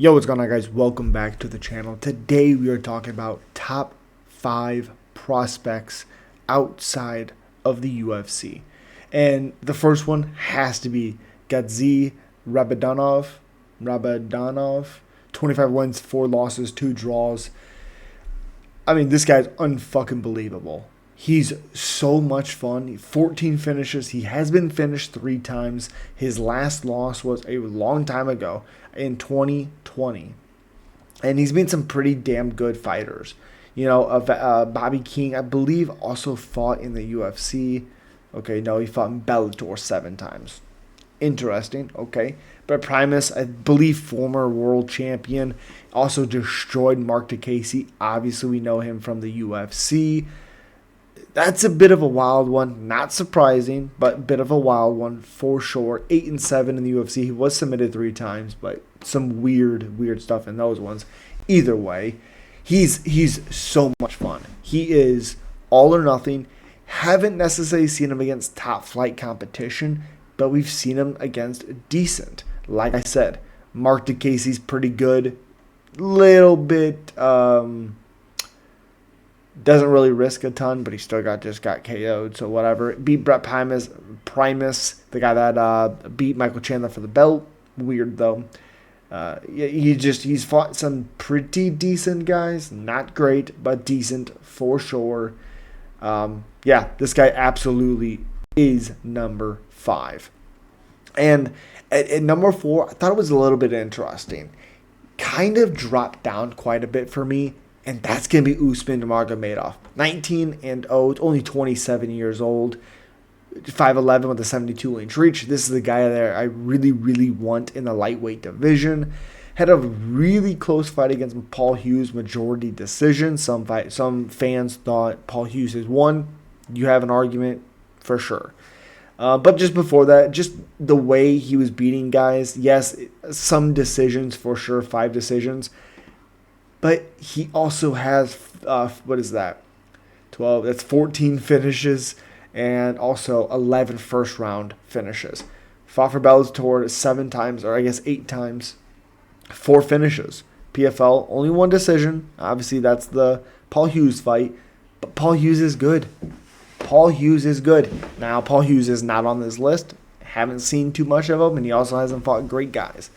Yo, what's going on, guys? Welcome back to the channel. Today we are talking about top 5 prospects outside of the UFC. And the first one has to be Gadzi Rabadanov, 25 wins, 4 losses, 2 draws. I mean, this guy's unfucking believable. He's so much fun. 14 finishes. He has been finished 3 times. His last loss was a long time ago in 2020. And he's been some pretty damn good fighters. You know, Bobby King, I believe, also fought in the UFC. Okay, no, he fought in Bellator 7 times. Interesting, okay. But Primus, I believe, former world champion, also destroyed Mark DeCasey. Obviously, we know him from the UFC. That's a bit of a wild one. Not surprising, but a bit of a wild one for sure. 8-7 in the UFC. He was submitted 3 times, but some weird stuff in those ones. Either way, he's so much fun. He is all or nothing. Haven't necessarily seen him against top flight competition, but we've seen him against decent. Like I said, Mark DeCasey's pretty good. Little bit doesn't really risk a ton, but he still just got KO'd, so whatever. Beat Brett Primus, the guy that beat Michael Chandler for the belt. Weird though. He's fought some pretty decent guys, not great, but decent for sure. This guy absolutely is number 5. And at number 4, I thought it was a little bit interesting. Kind of dropped down quite a bit for me. And that's going to be Usman Demarco. 19-0, it's only 27 years old, 5'11" with a 72-inch reach. This is the guy that I really want in the lightweight division. Had a really close fight against Paul Hughes, majority decision. Some fans thought Paul Hughes has won. You have an argument for sure. But just before that, just the way he was beating guys, yes, some decisions for sure, 5 decisions. But he also has, 12, that's 14 finishes and also 11 first round finishes. Fought for Bellator 7 times, or I guess 8 times, 4 finishes. PFL, only 1 decision. Obviously, that's the Paul Hughes fight. But Paul Hughes is good. Now, Paul Hughes is not on this list. Haven't seen too much of him, and he also hasn't fought great guys.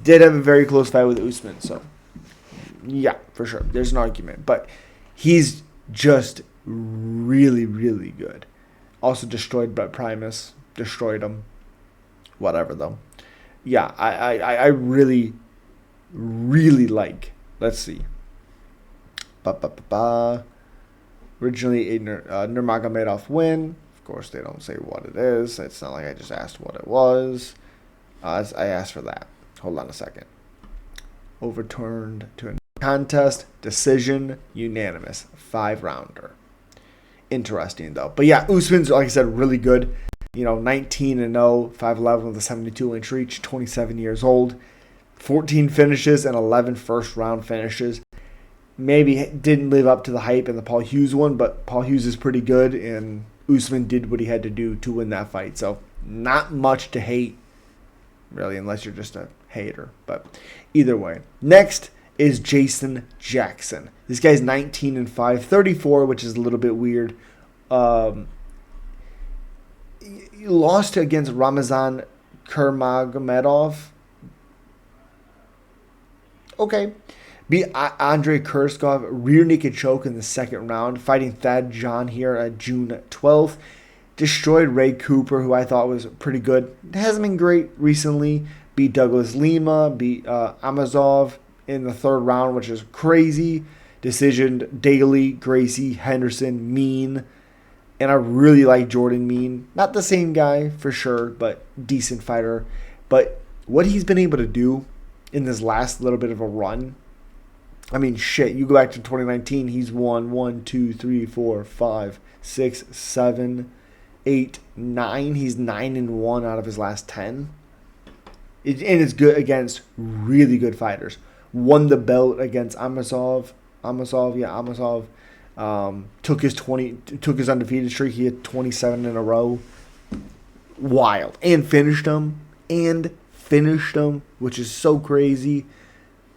Did have a very close fight with Usman, so yeah, for sure. There's an argument. But he's just really good. Also destroyed Brett Primus. Destroyed him. Whatever, though. Yeah, I really like. Let's see. Originally a Nurmagomedov win. Of course, they don't say what it is. It's not like I just asked what it was. I asked for that. Hold on a second. Overturned to a contest, decision, unanimous, 5-rounder. Interesting though. But yeah, Usman's, like I said, really good. 19-0, 5'11" with a 72-inch reach, 27 years old, 14 finishes and 11 first-round finishes. Maybe didn't live up to the hype in the Paul Hughes one, but Paul Hughes is pretty good, and Usman did what he had to do to win that fight. So not much to hate, really, unless you're just a hater. But either way. Next is Jason Jackson. This guy's 19-5, 34, which is a little bit weird. He lost against Ramazan Kurmagomedov. Okay. Beat Andrei Kurskov, rear naked choke in the 2nd round, fighting Thad John here at June 12th. Destroyed Ray Cooper, who I thought was pretty good. Hasn't been great recently. Beat Douglas Lima, beat Amazov in the 3rd round, which is crazy. Decisioned Daly, Gracie, Henderson, Mean. And I really like Jordan Mean. Not the same guy, for sure, but decent fighter. But what he's been able to do in this last little bit of a run, I mean, shit, you go back to 2019, he's won 1, 2, 3, 4, 5, 6, 7, 8, 9. He's 9-1 out of his last 10. And it's good against really good fighters. Won the belt against Amazov. Took his undefeated streak. He had 27 in a row. Wild. And finished him, which is so crazy.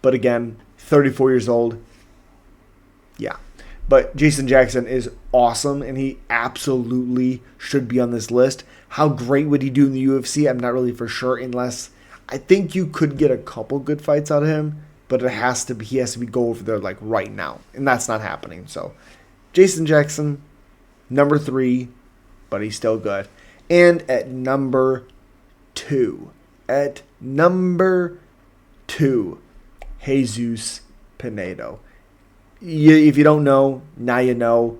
But again, 34 years old. Yeah. But Jason Jackson is awesome, and he absolutely should be on this list. How great would he do in the UFC? I'm not really for sure, unless I think you could get a couple good fights out of him, but he has to be go over there like right now, and that's not happening. So Jason Jackson, number 3, but he's still good. And at number 2, Jesus Penedo. If you don't know, now you know.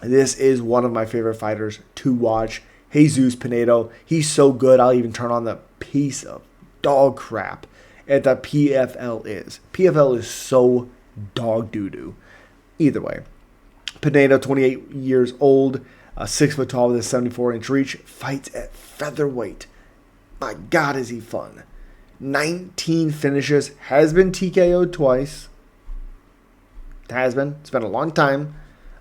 This is one of my favorite fighters to watch. Jesus Penedo. He's so good, I'll even turn on the piece of dog crap at the PFL is. PFL is so dog doo-doo. Either way. Penedo, 28 years old, 6 foot tall with a 74-inch reach, fights at featherweight. My God, is he fun. 19 finishes, has been TKO'd twice. Has been. It's been a long time.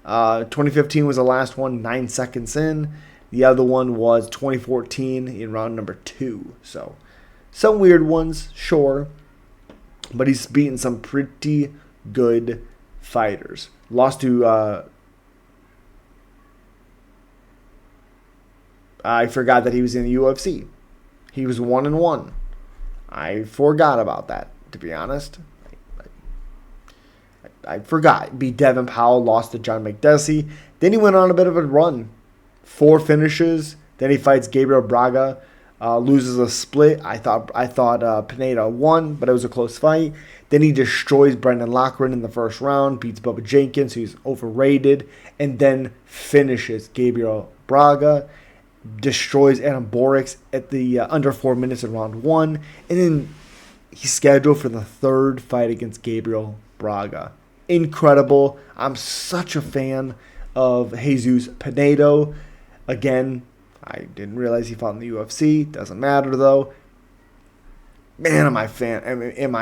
2015 was the last one, 9 seconds in. The other one was 2014 in round number 2. So, some weird ones, sure. But he's beaten some pretty good fighters. Lost to... I forgot that he was in the UFC. He was 1-1. I forgot about that, to be honest. I forgot. Beat Devin Powell, lost to John McDessie. Then he went on a bit of a run. 4 finishes. Then he fights Gabriel Braga. Loses a split. I thought Penedo won, but it was a close fight. Then he destroys Brendan Lochran in the first round. Beats Bubba Jenkins, who's overrated. And then finishes Gabriel Braga. Destroys Adam Borics at the under 4 minutes in round 1. And then he's scheduled for the 3rd fight against Gabriel Braga. Incredible. I'm such a fan of Jesus Penedo. Again, I didn't realize he fought in the UFC. Doesn't matter though. Man, am I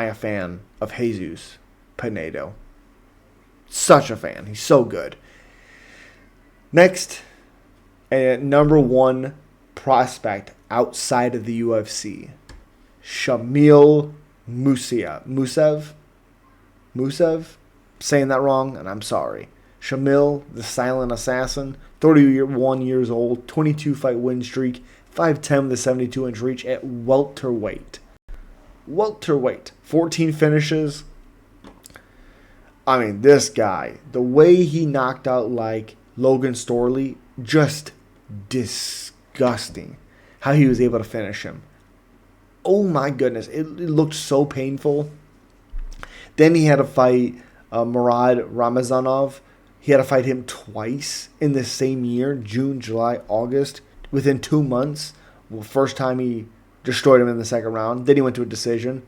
a fan of Jesus Penedo. Such a fan. He's so good. Next, number 1 prospect outside of the UFC, Shamil Musev. Saying that wrong, and I'm sorry. Shamil, the silent assassin, 31 years old, 22 fight win streak, 5'10" with a 72-inch reach at welterweight. 14 finishes. I mean, this guy, the way he knocked out like Logan Storley, just disgusting. How he was able to finish him. Oh my goodness, it looked so painful. Then he had to fight Murad Ramazanov. He had to fight him twice in the same year, June, July, August, within 2 months. Well, first time he destroyed him in the second round. Then he went to a decision.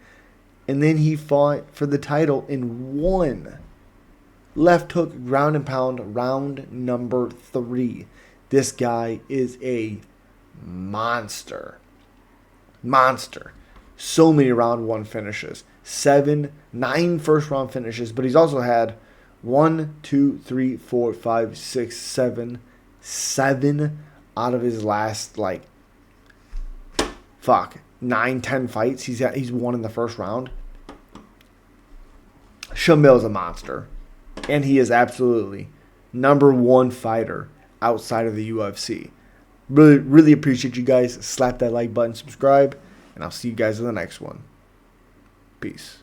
And then he fought for the title and won. Left hook, ground and pound, round number 3. This guy is a monster. So many round 1 finishes. 9 first round finishes. But he's also had 1, 2, 3, 4, 5, 6, 7 out of his last 9, 10 fights. He's won in the first round. Shamil's a monster. And he is absolutely number 1 fighter outside of the UFC. Really, really appreciate you guys. Slap that like button, subscribe, and I'll see you guys in the next one. Peace.